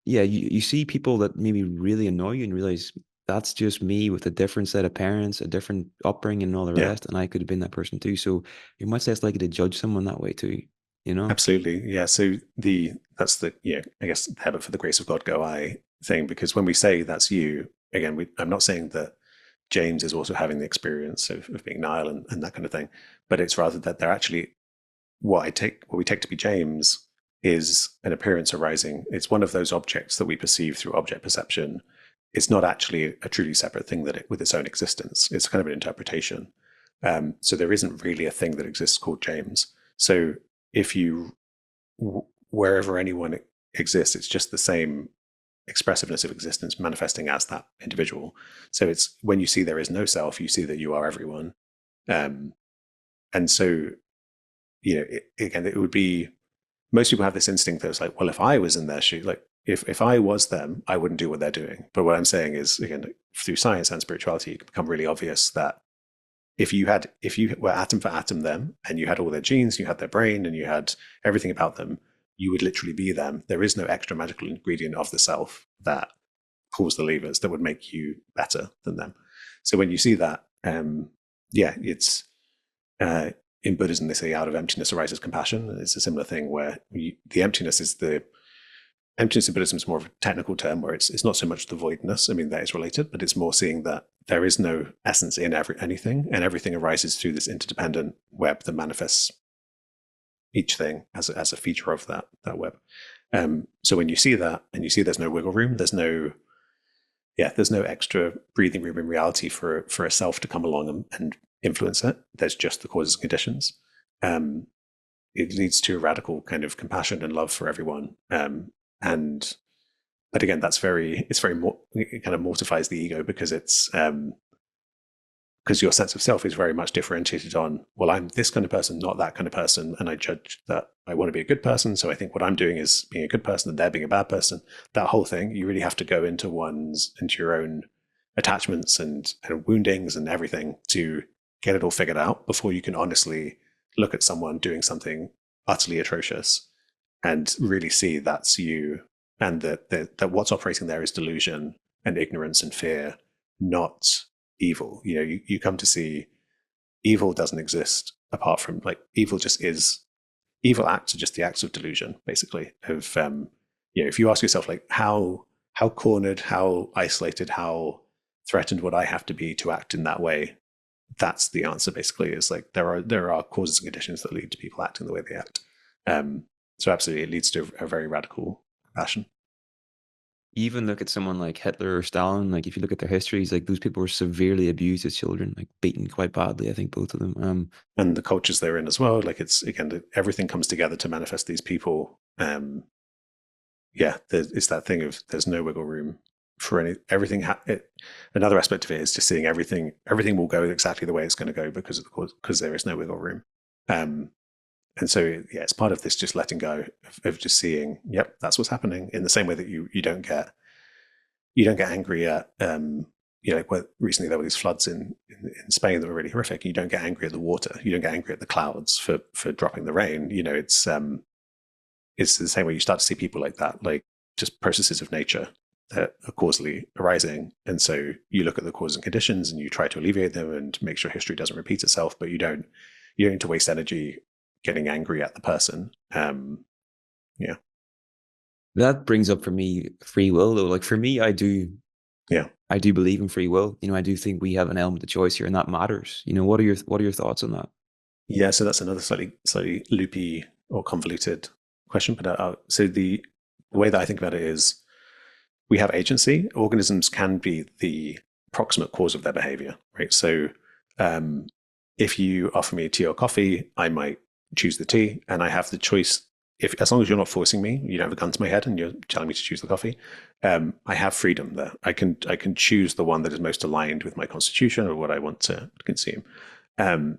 Speaker 2: yeah, you see people that maybe really annoy you and realize that's just me with a different set of parents, a different upbringing, and all the
Speaker 1: Yeah.
Speaker 2: rest, and I could have been that person too. So you're much less likely to judge someone that way too.
Speaker 1: Absolutely. Yeah. So that's the, I guess, heaven for the grace of God go I thing, because when we say that's you, again, I'm not saying that James is also having the experience of being Niall and that kind of thing, but it's rather that they're actually, what we take to be James is an appearance arising. It's one of those objects that we perceive through object perception. It's not actually a truly separate thing with its own existence. It's kind of an interpretation. So there isn't really a thing that exists called James. So if wherever anyone exists, it's just the same expressiveness of existence manifesting as that individual. So it's when you see there is no self, you see that you are everyone. And so, again, it would be, most people have this instinct that it's like, well, if I was in their shoe, like if I was them, I wouldn't do what they're doing. But what I'm saying is, again, through science and spirituality, it can become really obvious that if you were atom for atom them, and you had all their genes, you had their brain, and you had everything about them, you would literally be them. There is no extra magical ingredient of the self that pulls the levers that would make you better than them. So when you see that, it's in Buddhism they say out of emptiness arises compassion. It's a similar thing where the emptiness in Buddhism is more of a technical term, where it's not so much the voidness. I mean, that is related, but it's more seeing that there is no essence in anything, and everything arises through this interdependent web that manifests each thing as a feature of that web. So when you see that, and you see there's no wiggle room, there's no extra breathing room in reality for a self to come along and influence it. There's just the causes and conditions. It leads to a radical kind of compassion and love for everyone. But again, it kind of mortifies the ego, because it's because your sense of self is very much differentiated on, well, I'm this kind of person, not that kind of person, and I judge that I want to be a good person, so I think what I'm doing is being a good person and they're being a bad person. That whole thing, you really have to go into your own attachments and woundings and everything to get it all figured out before you can honestly look at someone doing something utterly atrocious and really see that's you, and that what's operating there is delusion and ignorance and fear, not evil. You come to see evil doesn't exist apart from, like, evil just is. Evil acts are just the acts of delusion, basically. If you ask yourself, like, how how cornered, how isolated, how threatened would I have to be to act in that way? That's the answer. Basically, is like there are causes and conditions that lead to people acting the way they act. Um, so absolutely, it leads to a very radical passion.
Speaker 2: You even look at someone like Hitler or Stalin, like if you look at their histories, like those people were severely abused as children, like beaten quite badly, I think both of them.
Speaker 1: And the cultures they're in as well. Like it's again, everything comes together to manifest these people. Yeah, it's that thing of there's no wiggle room for everything. Another aspect of it is just seeing everything. Everything will go exactly the way it's going to go because there is no wiggle room. Um, and so yeah, it's part of this just letting go of just seeing. Yep, that's what's happening. In the same way that you don't get angry at like recently there were these floods in Spain that were really horrific. You don't get angry at the water. You don't get angry at the clouds for dropping the rain. It's the same way you start to see people like that, like just processes of nature that are causally arising. And so you look at the causes and conditions and you try to alleviate them and make sure history doesn't repeat itself, but you don't need to waste energy getting angry at the person. Yeah.
Speaker 2: That brings up for me free will though. Like for me,
Speaker 1: Yeah.
Speaker 2: I do believe in free will. I do think we have an element of choice here, and that matters. What are your thoughts on that?
Speaker 1: Yeah. So that's another slightly loopy or convoluted question. But so the way that I think about it is we have agency. Organisms can be the proximate cause of their behavior, right? So if you offer me tea or coffee, I might choose the tea, and I have the choice. If as long as you're not forcing me, you don't have a gun to my head, and you're telling me to choose the coffee, I have freedom there. I can choose the one that is most aligned with my constitution or what I want to consume. Um,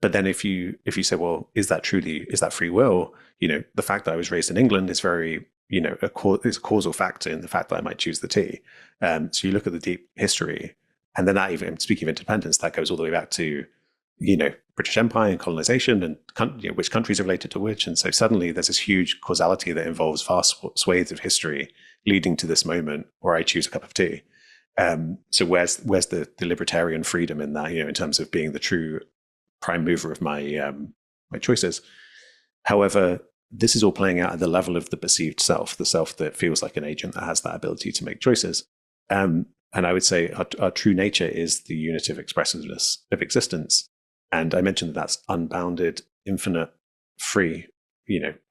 Speaker 1: but then if you say, well, is that free will? The fact that I was raised in England is very is a causal factor in the fact that I might choose the tea. So you look at the deep history, and then that even speaking of independence, that goes all the way back to British Empire and colonization and which countries are related to which. And so suddenly there's this huge causality that involves vast swathes of history leading to this moment where I choose a cup of tea. So where's the libertarian freedom in that, in terms of being the true prime mover of my choices? However, this is all playing out at the level of the perceived self, the self that feels like an agent that has that ability to make choices. And I would say our true nature is the unitive expressiveness of existence. And I mentioned that that's unbounded, infinite, free,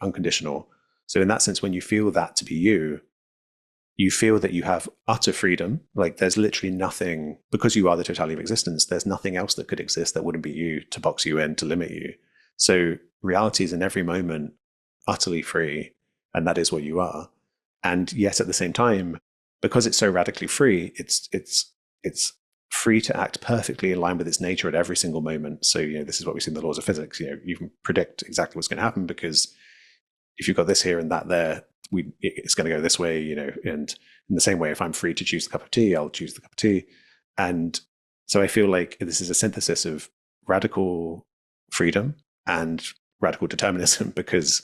Speaker 1: unconditional. So in that sense, when you feel that to be you feel that you have utter freedom. Like there's literally nothing, because you are the totality of existence, there's nothing else that could exist that wouldn't be you to box you in, to limit you. So reality is in every moment utterly free, and that is what you are. And yet at the same time, because it's so radically free, it's free to act perfectly in line with its nature at every single moment. So this is what we see in the laws of physics. You can predict exactly what's going to happen, because if you've got this here and that there, it's going to go this way. And in the same way, if I'm free to choose the cup of tea, I'll choose the cup of tea. And so I feel like this is a synthesis of radical freedom and radical determinism, because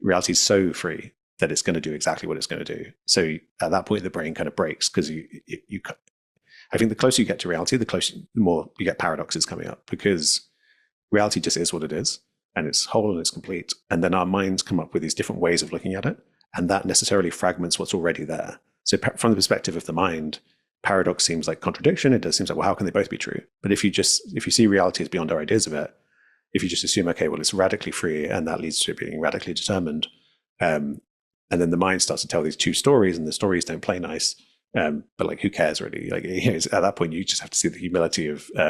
Speaker 1: reality is so free that it's going to do exactly what it's going to do. So at that point, the brain kind of breaks, because I think the closer you get to reality, the more you get paradoxes coming up, because reality just is what it is, and it's whole and it's complete. And then our minds come up with these different ways of looking at it, and that necessarily fragments what's already there. So from the perspective of the mind, paradox seems like contradiction. It does seem like, well, how can they both be true? But if you see reality as beyond our ideas of it, if you just assume, okay, well, it's radically free, and that leads to it being radically determined, and then the mind starts to tell these two stories, and the stories don't play nice. But like, who cares really? Like, at that point, you just have to see the humility of you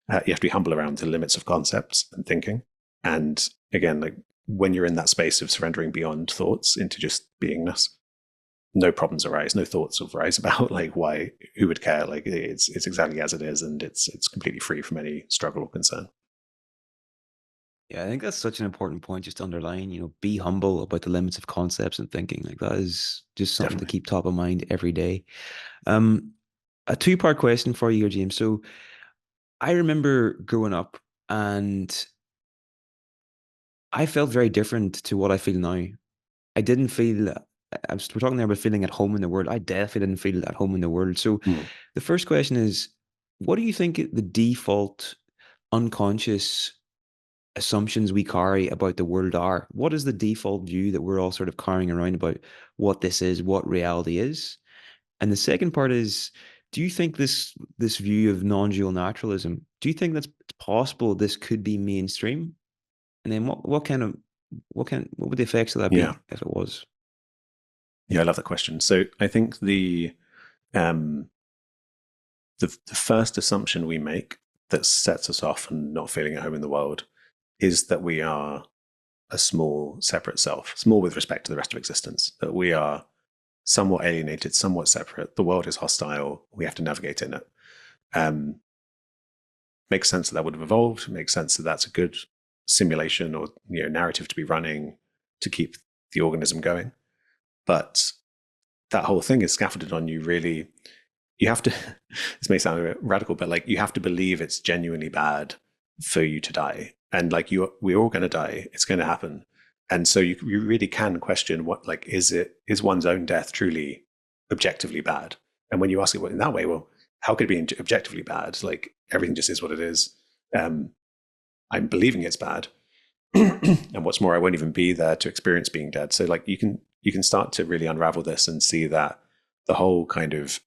Speaker 1: have to be humble around the limits of concepts and thinking. And again, like when you're in that space of surrendering beyond thoughts into just beingness, no problems arise, no thoughts arise about like who would care? Like it's exactly as it is, and it's completely free from any struggle or concern.
Speaker 2: Yeah, I think that's such an important point just to underline, be humble about the limits of concepts and thinking. Like that is just something to
Speaker 1: Definitely.
Speaker 2: keep top of mind every day. Um, a two-part question for you here, James. So I remember growing up and I felt very different to what I feel now. I didn't feel, we're talking there about feeling at home in the world. I definitely didn't feel at home in the world. So
Speaker 1: Mm.
Speaker 2: the first question is, what do you think the default unconscious assumptions we carry about the world are. What is the default view that we're all sort of carrying around about what this is, what reality is? And the second part is, do you think this view of non-dual naturalism, do you think that's possible this could be mainstream? And then what would the effects of that
Speaker 1: Yeah.
Speaker 2: be if it was?
Speaker 1: Yeah, I love that question. So I think um, the first assumption we make that sets us off and not feeling at home in the world is that we are a small, separate self, small with respect to the rest of existence, that we are somewhat alienated, somewhat separate. The world is hostile. We have to navigate in it. Um, makes sense that would have evolved. Makes sense that that's a good simulation or narrative to be running to keep the organism going. But that whole thing is scaffolded on you. Really, you have to. This may sound a bit radical, but like you have to believe it's genuinely bad for you to die, and like we're all going to die. It's going to happen, and so you really can question what like is one's own death truly objectively bad? And when you ask it in that way, well, how could it be objectively bad? Like everything just is what it is. I'm believing it's bad, and what's more, I won't even be there to experience being dead. So like you can start to really unravel this and see that the whole kind of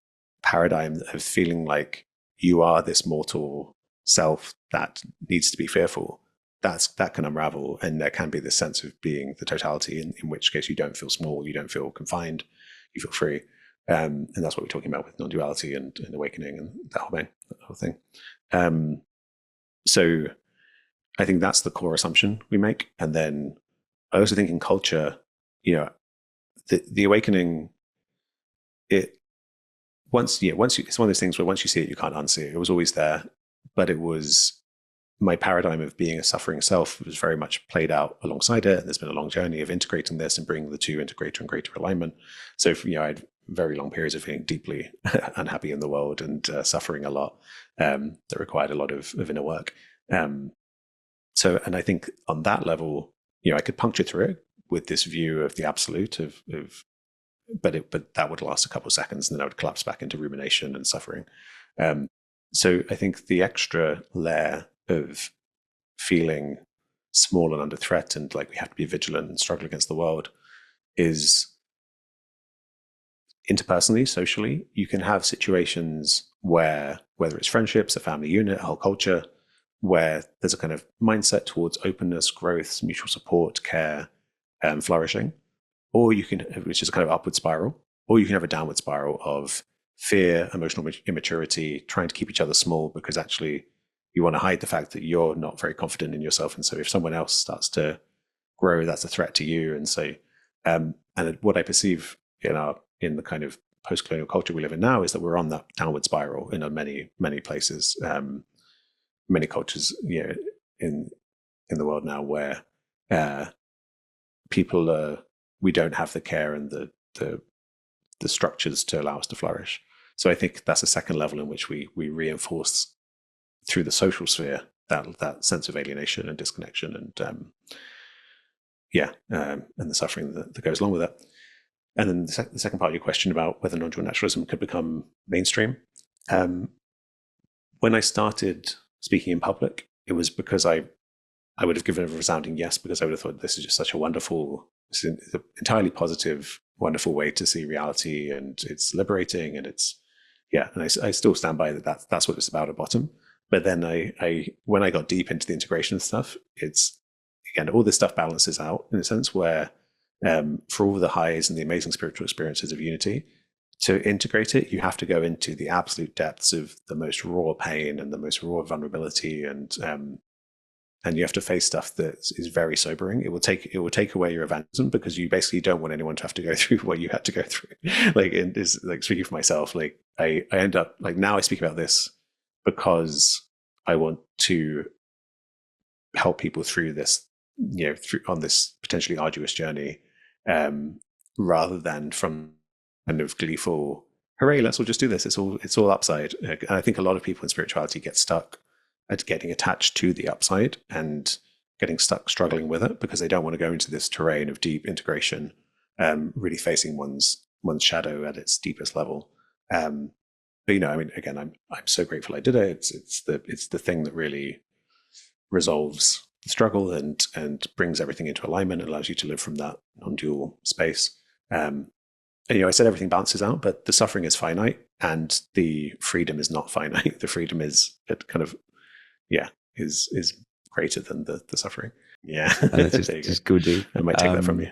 Speaker 1: paradigm of feeling like you are this mortal self that needs to be fearful, that can unravel, and there can be this sense of being the totality, in which case you don't feel small, you don't feel confined, you feel free. And that's what we're talking about with non-duality and awakening and that whole thing. So I think that's the core assumption we make. And then I also think in culture, the awakening, it's one of those things where once you see it, you can't unsee it. It was always there, but it was my paradigm of being a suffering self was very much played out alongside it. And there's been a long journey of integrating this and bringing the two into greater and greater alignment. So, I had very long periods of feeling deeply unhappy in the world and suffering a lot that required a lot of inner work. And I think on that level, I could puncture through it with this view of the absolute but that would last a couple of seconds, and then I would collapse back into rumination and suffering. So I think the extra layer of feeling small and under threat, and like we have to be vigilant and struggle against the world, is interpersonally, socially, you can have situations where, whether it's friendships, a family unit, a whole culture, where there's a kind of mindset towards openness, growth, mutual support, care, flourishing. Or you can, which is a kind of upward spiral, or you can have a downward spiral of fear, emotional immaturity, trying to keep each other small because actually you want to hide the fact that you're not very confident in yourself. And so if someone else starts to grow, that's a threat to you. And so, and what I perceive in the kind of post-colonial culture we live in now is that we're on that downward spiral in many, many places, many cultures, in the world now where people are, we don't have the care and the structures to allow us to flourish. So I think that's a second level in which we reinforce through the social sphere that sense of alienation and disconnection and and the suffering that goes along with it. And then the second part of your question about whether non-dual naturalism could become mainstream. When I started speaking in public, it was because I would have given a resounding yes, because I would have thought this is just such a wonderful, it's an entirely positive, wonderful way to see reality, and it's liberating, and it's and I still stand by that's what it's about at bottom. But then when I got deep into the integration stuff, it's again all this stuff balances out in a sense where for all the highs and the amazing spiritual experiences of unity, to integrate it, you have to go into the absolute depths of the most raw pain and the most raw vulnerability, and you have to face stuff that is very sobering. It will take away your evangelism, because you basically don't want anyone to have to go through what you had to go through. Like, it is like, speaking for myself, like I end up like, now I speak about this because I want to help people through this, on this potentially arduous journey, rather than from kind of gleeful, hooray, let's all just do this. It's all upside. And I think a lot of people in spirituality get stuck at getting attached to the upside and getting stuck struggling with it, because they don't want to go into this terrain of deep integration, really facing one's shadow at its deepest level. But I mean, again, I'm so grateful I did it. It's the thing that really resolves struggle and brings everything into alignment and allows you to live from that non-dual space. And, I said everything balances out, but the suffering is finite and the freedom is not finite. The freedom is is greater than the suffering. Yeah.
Speaker 2: And it's just go deep.
Speaker 1: I might take that from you.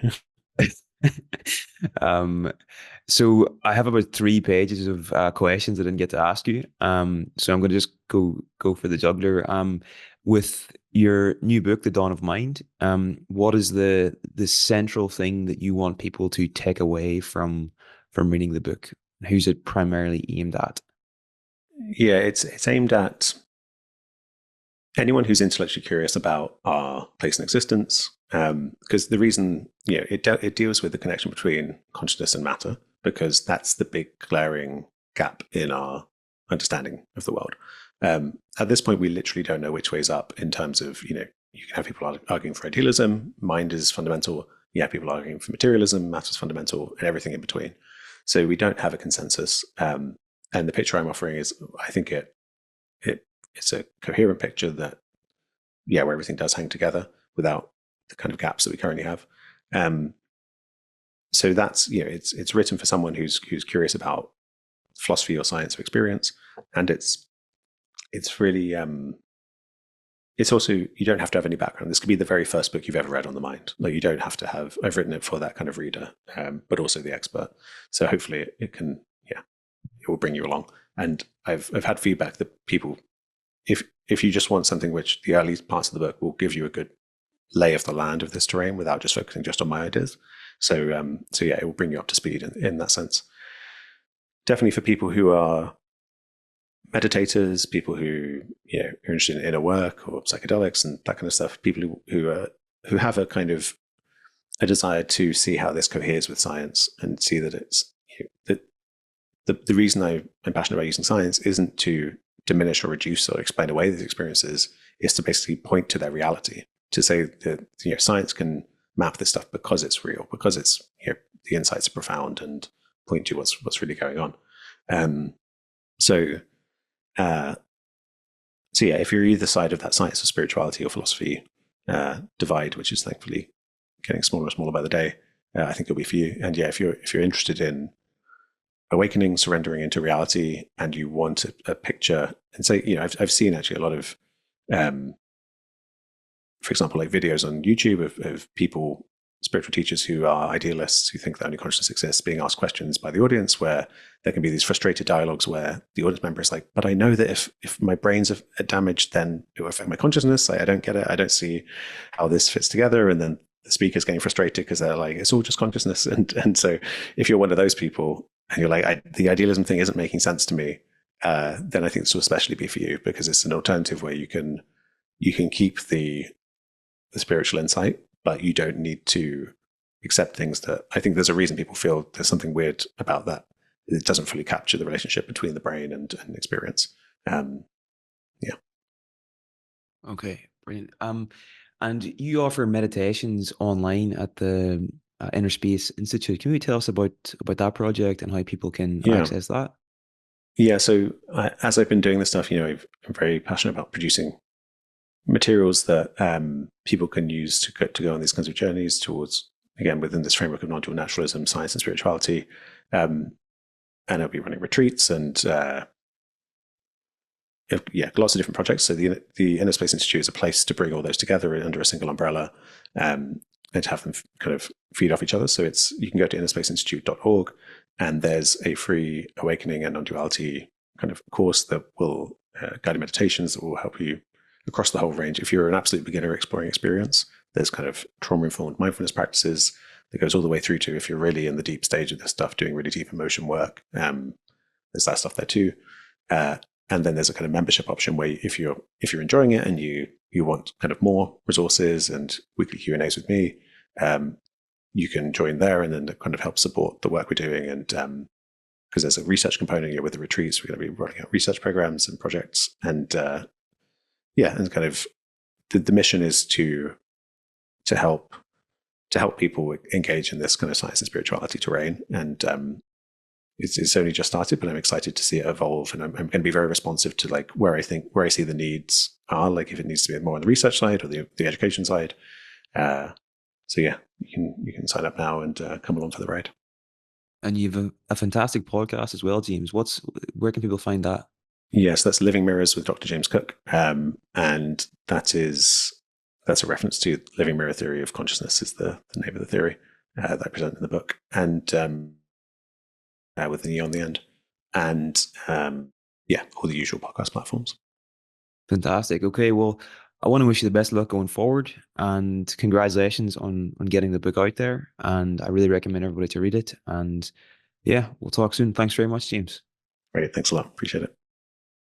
Speaker 2: So I have about 3 pages of questions I didn't get to ask you. So I'm going to just go for the jugular. With your new book, The Dawn of Mind, what is the central thing that you want people to take away from reading the book? Who's it primarily aimed at?
Speaker 1: Yeah, it's aimed at anyone who's intellectually curious about our place in existence, because the reason, it deals with the connection between consciousness and matter, because that's the big glaring gap in our understanding of the world. At this point, we literally don't know which way's up in terms of, you can have people arguing for idealism, mind is fundamental. Yeah, people arguing for materialism, matter's fundamental, and everything in between. So we don't have a consensus. And the picture I'm offering is, I think it's a coherent picture that, where everything does hang together without the kind of gaps that we currently have. So that's, it's written for someone who's curious about philosophy or science or experience. And it's really, it's also, you don't have to have any background. This could be the very first book you've ever read on the mind. Like, you don't have to have, I've written it for that kind of reader, but also the expert. So hopefully it can, it will bring you along. And I've had feedback that people, if you just want something which the early parts of the book will give you a good lay of the land of this terrain without just focusing just on my ideas. So it will bring you up to speed in that sense. Definitely for people who are meditators, people who are interested in inner work or psychedelics and that kind of stuff, people who have a kind of a desire to see how this coheres with science and see that it's that the reason I'm passionate about using science isn't to diminish or reduce or explain away these experiences, is to basically point to their reality, to say that science can map this stuff because it's real, because it's the insights are profound and point to what's really going on. So if you're either side of that science or spirituality or philosophy divide, which is thankfully getting smaller and smaller by the day, I think it'll be for you. And if you're interested in awakening, surrendering into reality, and you want a picture, and say, I've seen actually a lot of, for example, like videos on YouTube of people, spiritual teachers who are idealists, who think that only consciousness exists, being asked questions by the audience, where there can be these frustrated dialogues where the audience member is like, but I know that if my brains are damaged, then it will affect my consciousness. I don't get it. I don't see how this fits together. And then the speaker's getting frustrated because they're like, it's all just consciousness. And so if you're one of those people and you're like, the idealism thing isn't making sense to me, then I think this will especially be for you, because it's an alternative where you can keep the spiritual insight, but you don't need to accept things that, I think there's a reason people feel there's something weird about that. It doesn't fully capture the relationship between the brain and experience.
Speaker 2: Okay, brilliant. And you offer meditations online at the Inner Space Institute. Can you tell us about that project and how people can access that?
Speaker 1: Yeah, so as I've been doing this stuff, I'm very passionate about producing materials that people can use to go on these kinds of journeys towards, again, within this framework of nondual naturalism, science and spirituality. And I'll be running retreats and lots of different projects. So the Inner Space Institute is a place to bring all those together under a single umbrella, and to have them kind of feed off each other. So you can go to innerspaceinstitute.org, and there's a free awakening and non-duality kind of course that will guided meditations that will help you across the whole range. If you're an absolute beginner exploring experience, there's kind of trauma-informed mindfulness practices that goes all the way through to, if you're really in the deep stage of this stuff, doing really deep emotion work, there's that stuff there too. And then there's a kind of membership option where if you're enjoying it and you want kind of more resources and weekly Q&As with me, you can join there, and then kind of help support the work we're doing. And because there's a research component with the retreats, we're going to be rolling out research programs and projects. And and kind of the mission is to help people engage in this kind of science and spirituality terrain. And it's only just started, but I'm excited to see it evolve, and I'm going to be very responsive to like where I see the needs are, like if it needs to be more on the research side or the education side. So yeah, you can sign up now and come along for the ride.
Speaker 2: And you've a fantastic podcast as well, James. Where can people find that?
Speaker 1: Yes, that's Living Mirrors with Dr. James Cooke, and that's a reference to living mirror theory of consciousness is the name of the theory that I present in the book, and with the E on the end, and yeah, all the usual podcast platforms.
Speaker 2: Fantastic. Okay, well, I want to wish you the best of luck going forward, and congratulations on getting the book out there. And I really recommend everybody to read it. And yeah, we'll talk soon. Thanks very much, James.
Speaker 1: Great, thanks a lot, appreciate it.